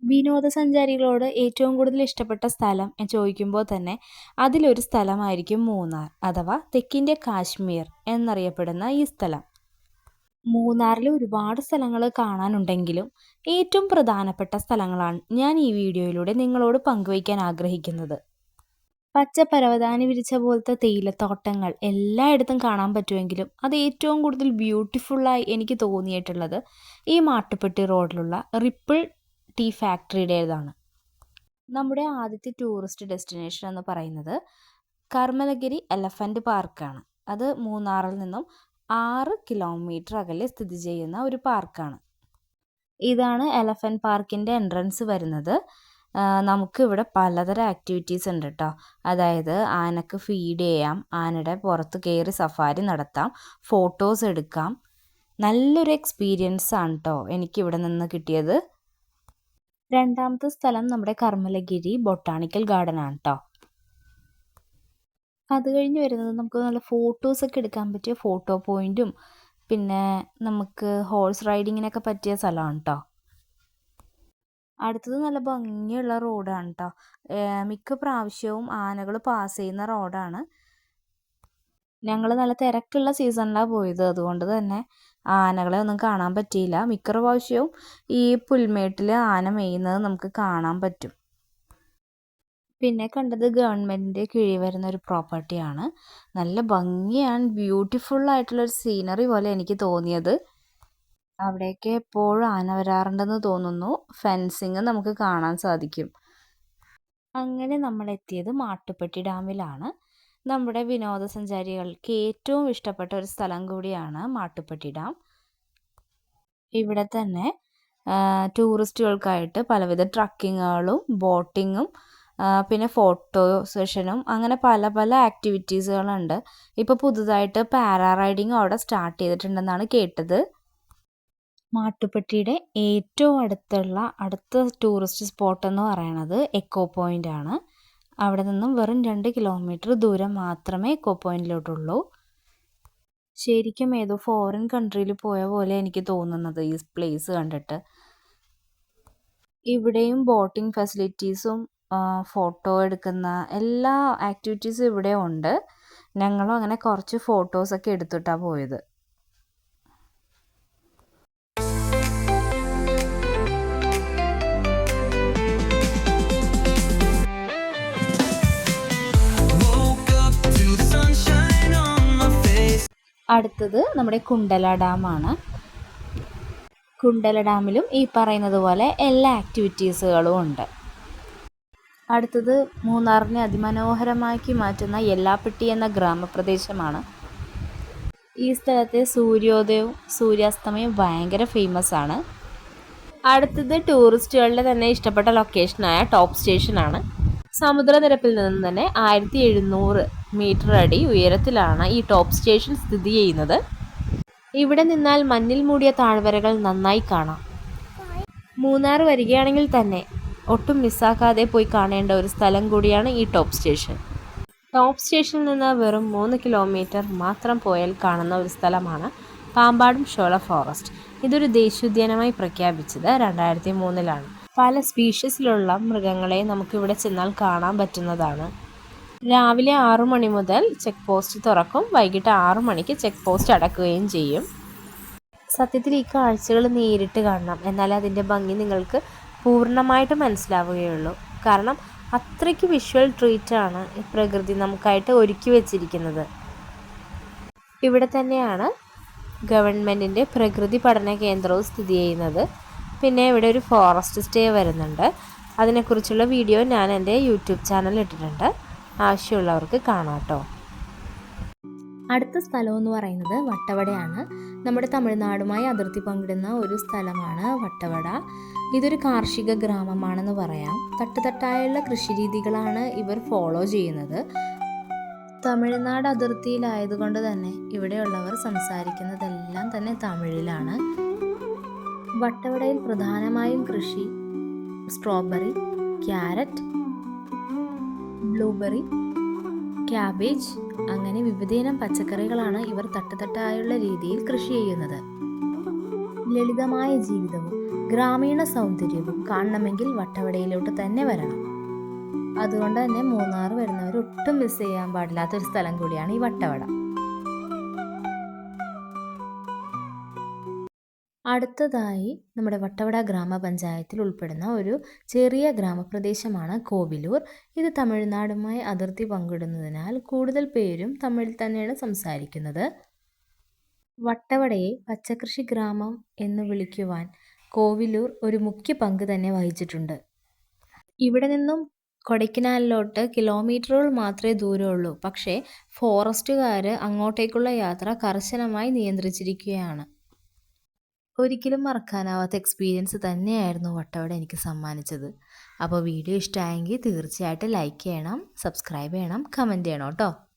വിനോദസഞ്ചാരികളോട് ഏറ്റവും കൂടുതൽ ഇഷ്ടപ്പെട്ട സ്ഥലം ചോദിക്കുമ്പോൾ തന്നെ അതിലൊരു സ്ഥലമായിരിക്കും മൂന്നാർ അഥവാ തെക്കിൻ്റെ കാശ്മീർ എന്നറിയപ്പെടുന്ന ഈ സ്ഥലം. മൂന്നാറിൽ ഒരുപാട് സ്ഥലങ്ങൾ കാണാനുണ്ടെങ്കിലും ഏറ്റവും പ്രധാനപ്പെട്ട സ്ഥലങ്ങളാണ് ഞാൻ ഈ വീഡിയോയിലൂടെ നിങ്ങളോട് പങ്കുവയ്ക്കാൻ ആഗ്രഹിക്കുന്നത്. പച്ച പരവതാനി വിരിച്ച പോലത്തെ തേയിലത്തോട്ടങ്ങൾ എല്ലായിടത്തും കാണാൻ പറ്റുമെങ്കിലും അത് ഏറ്റവും കൂടുതൽ ബ്യൂട്ടിഫുള്ളായി എനിക്ക് തോന്നിയിട്ടുള്ളത് ഈ മാട്ടുപ്പെട്ടി റോഡിലുള്ള റിപ്പിൾ ടീ ഫാക്ടറിയുടേതാണ്. നമ്മുടെ ആദ്യത്തെ ടൂറിസ്റ്റ് ഡെസ്റ്റിനേഷൻ എന്ന് പറയുന്നത് കർമ്മലഗിരി എലഫൻറ്റ് പാർക്കാണ്. അത് മൂന്നാറിൽ നിന്നും 6 കിലോമീറ്റർ അകലെ സ്ഥിതി ചെയ്യുന്ന ഒരു പാർക്കാണ്. ഇതാണ് എലഫൻറ്റ് പാർക്കിൻ്റെ എൻട്രൻസ് വരുന്നത്. നമുക്ക് ഇവിടെ പലതരം ആക്ടിവിറ്റീസ് ഉണ്ട് കേട്ടോ. അതായത് ആനക്ക് ഫീഡ് ചെയ്യാം, ആനയുടെ പുറത്ത് കയറി സഫാരി നടത്താം, ഫോട്ടോസ് എടുക്കാം. നല്ലൊരു എക്സ്പീരിയൻസ് ആണ് കേട്ടോ എനിക്കിവിടെ നിന്ന് കിട്ടിയത്. രണ്ടാമത്തെ സ്ഥലം നമ്മുടെ കർമ്മലഗിരി ബൊട്ടാണിക്കൽ ഗാർഡൻ ആണ് കേട്ടോ. അത് കഴിഞ്ഞ് വരുന്നത് നമുക്ക് നല്ല ഫോട്ടോസൊക്കെ എടുക്കാൻ പറ്റിയ ഫോട്ടോ പോയിൻറ്റും പിന്നെ നമുക്ക് ഹോഴ്സ് റൈഡിങ്ങിനൊക്കെ പറ്റിയ സ്ഥലമാണ് കേട്ടോ. അടുത്തത് നല്ല ഭംഗിയുള്ള റോഡാണ് കേട്ടോ. മിക്ക പ്രാവശ്യവും ആനകൾ പാസ് ചെയ്യുന്ന റോഡാണ്. ഞങ്ങൾ നല്ല തിരക്കുള്ള സീസണിലാണ് പോയത്, അതുകൊണ്ട് തന്നെ ആനകളെ ഒന്നും കാണാൻ പറ്റിയില്ല. മിക്ക പ്രാവശ്യവും ഈ പുൽമേട്ടിൽ ആന മേയുന്നത് നമുക്ക് കാണാൻ പറ്റും. പിന്നെ കണ്ടത് ഗവൺമെൻറ്റിൻ്റെ കീഴിൽ വരുന്ന ഒരു പ്രോപ്പർട്ടിയാണ്. നല്ല ഭംഗിയാണ്, ബ്യൂട്ടിഫുൾ ആയിട്ടുള്ളൊരു സീനറി പോലെ എനിക്ക് തോന്നിയത്. അവിടേക്ക് എപ്പോഴും ആന വരാറുണ്ടെന്ന് തോന്നുന്നു. ഫെൻസിങ് നമുക്ക് കാണാൻ സാധിക്കും. അങ്ങനെ നമ്മൾ എത്തിയത് മാട്ടുപ്പെട്ടി ഡാമിലാണ്. നമ്മുടെ വിനോദസഞ്ചാരികൾക്ക് ഏറ്റവും ഇഷ്ടപ്പെട്ട ഒരു സ്ഥലം കൂടിയാണ് മാട്ടുപ്പെട്ടി ഡാം. ഇവിടെ തന്നെ ടൂറിസ്റ്റുകൾക്കായിട്ട് പലവിധ ട്രക്കിങ്ങുകളും ബോട്ടിങ്ങും പിന്നെ ഫോട്ടോ സെഷനും അങ്ങനെ പല പല ആക്ടിവിറ്റീസുകളുണ്ട്. ഇപ്പോൾ പുതുതായിട്ട് പാരാ റൈഡിങ് അവിടെ സ്റ്റാർട്ട് ചെയ്തിട്ടുണ്ടെന്നാണ് കേട്ടത്. മാട്ടുപ്പെട്ടിയുടെ ഏറ്റവും അടുത്ത ടൂറിസ്റ്റ് സ്പോട്ട് എന്ന് പറയുന്നത് എക്കോ പോയിൻ്റ് ആണ്. അവിടെ നിന്നും വെറും 2 കിലോമീറ്റർ ദൂരം മാത്രമേ എക്കോ പോയിൻറ്റിലോട്ടുള്ളൂ. ശരിക്കും ഏതോ ഫോറിൻ കൺട്രിയിൽ പോയ പോലെ എനിക്ക് തോന്നുന്നത് ഈ പ്ലേസ് കണ്ടിട്ട്. ഇവിടെയും ബോട്ടിംഗ് ഫെസിലിറ്റീസും ഫോട്ടോ എടുക്കുന്ന എല്ലാ ആക്ടിവിറ്റീസും ഇവിടെ ഉണ്ട്. ഞങ്ങളും അങ്ങനെ കുറച്ച് ഫോട്ടോസൊക്കെ എടുത്തിട്ടാണ് പോയത്. അടുത്തത് നമ്മുടെ കുണ്ടല ഡാമാണ്. കുണ്ടല ഡാമിലും ഈ പറയുന്നത് പോലെ എല്ലാ ആക്ടിവിറ്റീസുകളും ഉണ്ട്. അടുത്തത് മൂന്നാറിനെ അതിമനോഹരമാക്കി മാറ്റുന്ന യെല്ലാപ്പെട്ടി എന്ന ഗ്രാമപ്രദേശമാണ്. ഈ സ്ഥലത്തെ സൂര്യോദയവും സൂര്യാസ്തമയവും ഭയങ്കര ഫേമസ് ആണ്. അടുത്തത് ടൂറിസ്റ്റുകളുടെ തന്നെ ഇഷ്ടപ്പെട്ട ലൊക്കേഷനായ ടോപ്പ് സ്റ്റേഷനാണ്. സമുദ്രനിരപ്പിൽ നിന്ന് തന്നെ 1700 മീറ്റർ അടി ഉയരത്തിലാണ് ഈ ടോപ്പ് സ്റ്റേഷൻ സ്ഥിതി ചെയ്യുന്നത്. ഇവിടെ നിന്നാൽ മഞ്ഞിൽ മൂടിയ താഴ്വരകൾ നന്നായി കാണാം. മൂന്നാർ വരികയാണെങ്കിൽ തന്നെ ഒട്ടും മിസ്സാക്കാതെ പോയി കാണേണ്ട ഒരു സ്ഥലം കൂടിയാണ് ഈ ടോപ്പ് സ്റ്റേഷൻ. ടോപ്പ് സ്റ്റേഷനിൽ നിന്ന് വെറും 3 കിലോമീറ്റർ മാത്രം പോയാൽ കാണുന്ന ഒരു സ്ഥലമാണ് പാമ്പാടും ഷോല ഫോറസ്റ്റ്. ഇതൊരു ദേശീയോദ്യാനമായി പ്രഖ്യാപിച്ചത് 2003-ലാണ്. പല സ്പീഷീസിലുള്ള മൃഗങ്ങളെ നമുക്കിവിടെ ചെന്നാൽ കാണാൻ പറ്റുന്നതാണ്. രാവിലെ 6 മണി മുതൽ ചെക്ക് പോസ്റ്റ് തുറക്കും, വൈകിട്ട് 6 മണിക്ക് ചെക്ക് പോസ്റ്റ് അടക്കുകയും ചെയ്യും. സത്യത്തിൽ ഈ കാഴ്ചകൾ നേരിട്ട് കാണണം, എന്നാൽ അതിൻ്റെ ഭംഗി നിങ്ങൾക്ക് പൂർണ്ണമായിട്ട് മനസ്സിലാവുകയുള്ളൂ. കാരണം അത്രയ്ക്ക് വിഷ്വൽ ട്രീറ്റാണ് ഈ പ്രകൃതി നമുക്കായിട്ട് ഒരുക്കി വെച്ചിരിക്കുന്നത്. ഇവിടെ തന്നെയാണ് ഗവൺമെൻറ്റിൻ്റെ പ്രകൃതി പഠന കേന്ദ്രവും സ്ഥിതി ചെയ്യുന്നത്. പിന്നെ ഇവിടെ ഒരു ഫോറസ്റ്റ് സ്റ്റേ വരുന്നുണ്ട്. അതിനെക്കുറിച്ചുള്ള വീഡിയോ ഞാൻ എൻ്റെ യൂട്യൂബ് ചാനലിൽ ഇട്ടിട്ടുണ്ട്, ആവശ്യമുള്ളവർക്ക് കാണാം കേട്ടോ. അടുത്ത സ്ഥലം എന്ന് പറയുന്നത് വട്ടവടയാണ്. നമ്മുടെ തമിഴ്നാടുമായി അതിർത്തി പങ്കിടുന്ന ഒരു സ്ഥലമാണ് വട്ടവട. ഇതൊരു കാർഷിക ഗ്രാമമാണെന്ന് പറയാം. തട്ടുതട്ടായുള്ള കൃഷിരീതികളാണ് ഇവർ ഫോളോ ചെയ്യുന്നത്. തമിഴ്നാട് അതിർത്തിയിലായതുകൊണ്ട് തന്നെ ഇവിടെയുള്ളവർ സംസാരിക്കുന്നതെല്ലാം തന്നെ തമിഴിലാണ്. വട്ടവടയിൽ പ്രധാനമായും കൃഷി സ്ട്രോബെറി, ക്യാരറ്റ്, ബ്ലൂബെറി, ക്യാബേജ് അങ്ങനെ വിവിധയിനം പച്ചക്കറികളാണ് ഇവർ തട്ടുതട്ടായുള്ള രീതിയിൽ കൃഷി ചെയ്യുന്നത്. ലളിതമായ ജീവിതവും ഗ്രാമീണ സൗന്ദര്യവും കാണണമെങ്കിൽ വട്ടവടയിലോട്ട് തന്നെ വരണം. അതുകൊണ്ട് തന്നെ മൂന്നാർ വരുന്നവർ ഒട്ടും മിസ് ചെയ്യാൻ പാടില്ലാത്തൊരു സ്ഥലം കൂടിയാണ് ഈ വട്ടവട. അടുത്തതായി നമ്മുടെ വട്ടവട ഗ്രാമപഞ്ചായത്തിൽ ഉൾപ്പെടുന്ന ഒരു ചെറിയ ഗ്രാമപ്രദേശമാണ് കോവിലൂർ. ഇത് തമിഴ്നാടുമായി അതിർത്തി പങ്കിടുന്നതിനാൽ കൂടുതൽ പേരും തമിഴിൽ തന്നെയാണ് സംസാരിക്കുന്നത്. വട്ടവടയെ പച്ചക്കൃഷി ഗ്രാമം എന്ന് വിളിക്കുവാൻ കോവിലൂർ ഒരു മുഖ്യ പങ്ക് തന്നെ വഹിച്ചിട്ടുണ്ട്. ഇവിടെ നിന്നും കൊടൈക്കനാലിലോട്ട് കിലോമീറ്ററുകൾ മാത്രമേ ദൂരമുള്ളൂ. പക്ഷേ ഫോറസ്റ്റുകാർ അങ്ങോട്ടേക്കുള്ള യാത്ര കർശനമായി നിയന്ത്രിച്ചിരിക്കുകയാണ്. ഒരിക്കലും മറക്കാനാവാത്ത എക്സ്പീരിയൻസ് തന്നെയായിരുന്നു വട്ടവട എനിക്ക് സമ്മാനിച്ചത്. അപ്പോൾ വീഡിയോ ഇഷ്ടമായെങ്കിൽ തീർച്ചയായിട്ടും ലൈക്ക് ചെയ്യണം, സബ്സ്ക്രൈബ് ചെയ്യണം, കമൻറ്റ് ചെയ്യണം കേട്ടോ.